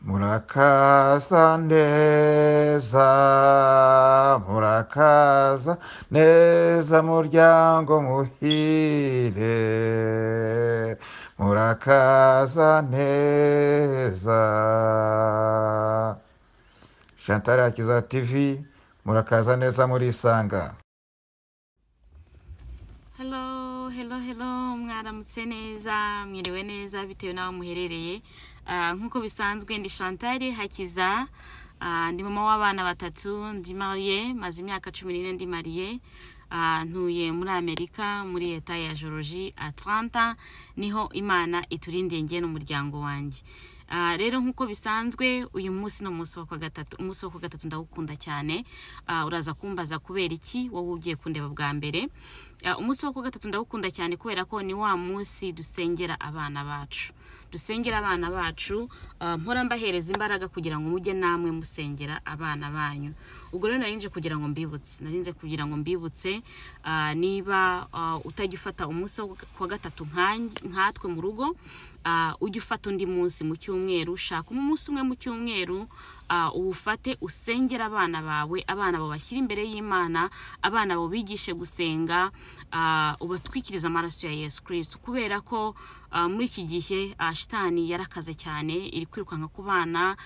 Murakaza neza muryango muhire, murakaza neza. Chantal Akiza TV, murakaza neza murisanga. Hello, mwaramutse neza, mwiriwe neza bitewe n'aho muherereye. Nkuko bisanzwe ndi Chantal Hakiza, ndi mama w'abana batatu, ndi mariye, maze imyaka 14 ndi mariye. Ntuye muri Amerika, muri leta ya Georgia, Atlanta, niho Imana iturindiye ngiye n'umuryango wanjye. Rero nkuko bisanzwe uyu munsi no munsi wa gatatu, umunsi wa gatatu ndagukunda cyane. Uraza kumbaza kubera iki wowe ugiye kundeba bwa mbere. Umunsi wa gatatu ndagukunda cyane kubera ko ni wa munsi dusengera abana bacu. Dusengera abana bacu, mpora mbahereza imbaraga kugira ngo mujye namwe musengera abana banyu. Ubwo rero narinje kugira ngo mbibutse, niba utagifata umunsi wa gatatu nkatwe mu rugo, ujye ufata undi munsi mu cyumweru, shaka umunsi umwe mu cyumweru, uwufate usengera abana bawe, abana bo bashyira imbere y'Imana, abana bo bigishe gusenga, ubatwikiriza amaraso ya Yesu Kristo, kubera ko muri iki gihe shitani yarakaze cyane, iri kwirukanka ku bana,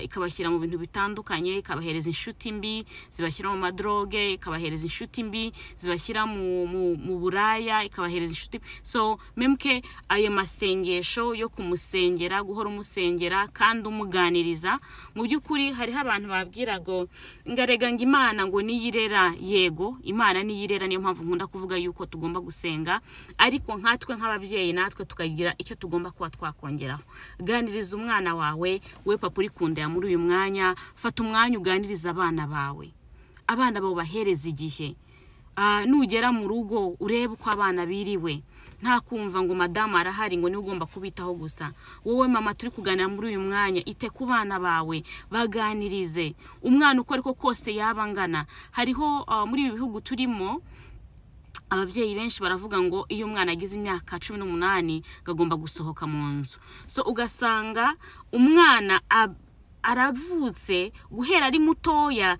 ikabashyira mu bintu bitandukanye, ikabahereza inshuti mbi, zibashyira mu madroge, ikabahereza inshuti mbi, zibashyira mu buraya, ikabahereza inshuti. So memke ayo masengesho yo kumusengera, guhora umusengera kandi umuganiriza. Mu byukuri hariho abantu babwira ngo ngarega ngo Imana ngo niyirera. Yego, Imana niyirera, niyo mpamvu nkunda kuvuga yuko tugomba gusenga, ariko nkatwe nk'ababyeyi natwe tukagira icyo tugomba kuba twakongeraho. Ganiriza umwana wawe, we papa uri kundaya muri uyu mwanya, fata umwanya uganiriza abana bawe. Abana babo bahereza igihe. Nugera mu rugo urebe uko abana biriwe, nta kumva ngo madamu arahari ngo ni ugomba kubitaho gusa. Wowe mama turi kuganira muri uyu mwanya, ite ku bana bawe, baganirize. Umwana uko ariko kose yabangana. Hariho muri ibi bihugu turimo, ababyeyi benshi baravuga ngo iyo umwana agize imyaka 18 gagomba gusohoka mu nzu. So ugasanga umwana aravutse guhera ari mutoya,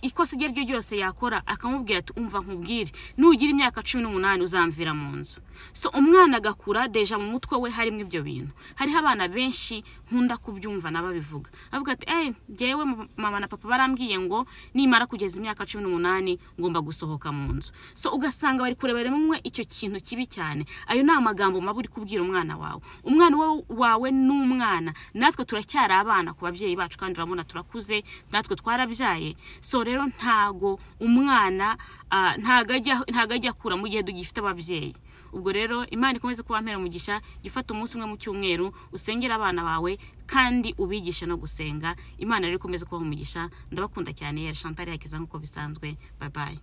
ikosa ryo ryose yakora akamubwira ati umva nkubwire, nugira imyaka 18 uzamvira mu nzu. So umwana agakura deja mu mutwe we harimo ibyo bintu. Hariho abana benshi nkunda kubyumva nababivuga, avuga ati jewe mama na papa barambwiye ngo nimara kugeza imyaka 18 ngomba gusohoka mu nzu. So ugasanga bari kurebera mumwe icyo kintu kibi cyane. Ayo ni amagambo maburi kubwira umwana wawe. Umwana wawe n'umwana, natwe turacyari abana ku babyeyi bacu kandi urabona turakuze, natwe twarabyaye. So rero ntago umwana ntagajya kura mu gihe dugifite ababyeyi. Ubwo rero Imana ikomeze kubampera umugisha, gifata umunsi umwe mu cyumweru usengera abana bawe kandi ubigisha no gusenga. Imana rero ikomeze kubaha umugisha. Ndabakunda cyane. Chantal Hakiza nkuko bisanzwe. Bye bye.